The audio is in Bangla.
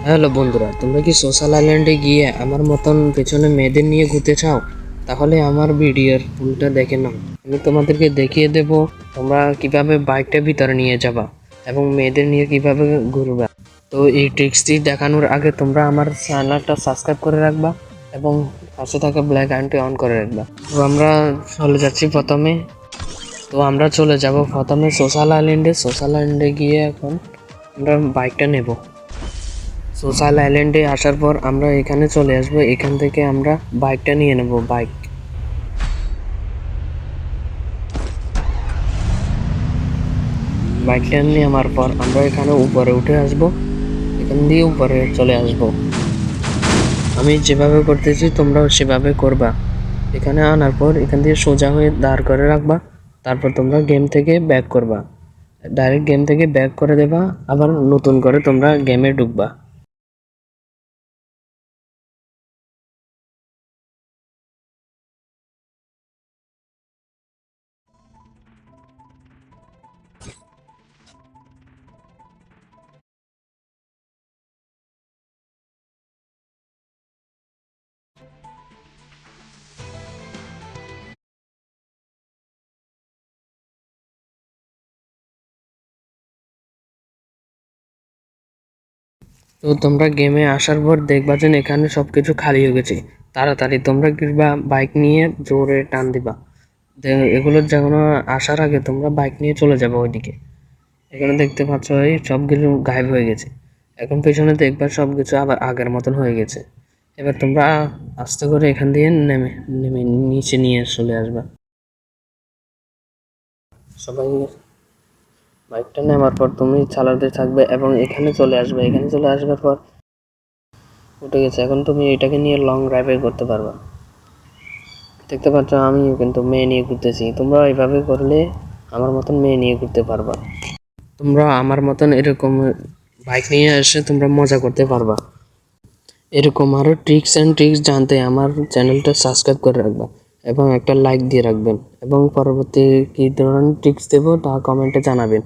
হ্যালো বন্ধুরা, তোমরা কি সোশ্যাল আইল্যান্ডে গিয়ে আমার মতন পেছনে মেয়েদের নিয়ে ঘুরতে চাও? তাহলে আমার ভিডিওর ফুলটা দেখে নাও। আমি তোমাদেরকে দেখিয়ে দেব তোমরা কিভাবে বাইকটা ভিতরে নিয়ে যাবা এবং মেয়েদের নিয়ে কিভাবে ঘুরবা। তো এই ট্রিক্সটি দেখানোর আগে তোমরা আমার চ্যানেলটা সাবস্ক্রাইব করে রাখবা এবং পাশে থাকা ব্ল্যাক আইকনটি অন করে রাখবা। তো আমরা চলে যাচ্ছি প্রথমে। আমরা চলে যাব প্রথমে সোশ্যাল আইল্যান্ডে গিয়ে এখন আমরা বাইকটা নেব। সোশ্যাল আইল্যান্ডে আসার পর আমরা এখানে চলে আসবো। এখান থেকে আমরা বাইকটা নিয়ে নেব। বাইকটা নিয়ে নেওয়ার পর আমরা এখানে উপরে উঠে আসব। এখান দিয়ে উপরে চলে আসব। আমি যেভাবে করতেছি তোমরাও সেভাবে করবা। এখানে আনার পর এখান দিয়ে সোজা হয়ে দাঁড় করে রাখবা। তারপর তোমরা গেম থেকে ব্যাক করবা, ডাইরেক্ট গেম থেকে ব্যাক করে দেবা। আবার নতুন করে তোমরা গেমে ঢুকবা। তো তোমরা গেমে আসার পর দেখবা যে এখানে সবকিছু খালি হয়ে গেছে। তাড়াতাড়ি তোমরা কিংবা বাইক নিয়ে জোরে টান দিবা। এগুলোর যেন আসার আগে তোমরা বাইক নিয়ে চলে যাবে ওইদিকে। এখানে দেখতে পাচ্ছ এই সবকিছু গায়েব হয়ে গেছে। এখন পেছনে দেখবা সবকিছু আবার আগের মতন হয়ে গেছে। এবার তোমরা আস্তে করে এখান দিয়ে নেমে নেমে নিচে নিয়ে চলে আসবা। সবাই বাইকটা নেওয়ার পর তুমি চালাতে থাকবে এবং এখানে চলে আসবে। এখানে চলে আসবার পর উঠে গেছে। এখন তুমি এটাকে নিয়ে লং ড্রাইভে করতে পারবা। দেখতে পাচ্ছ আমি কিন্তু মেয়ে নিয়ে ঘুরতেছি। তোমরা এইভাবে করলে আমার মতন মেয়ে নিয়ে ঘুরতে পারবা। তোমরা আমার মতন এরকম বাইক নিয়ে এসে তোমরা মজা করতে পারবা। এরকম আরও ট্রিক্স জানতে আমার চ্যানেলটা সাবস্ক্রাইব করে রাখবা এবং একটা লাইক দিয়ে রাখবেন এবং পরবর্তী কী ধরনের ট্রিক্স দেবো তা কমেন্টে জানাবেন।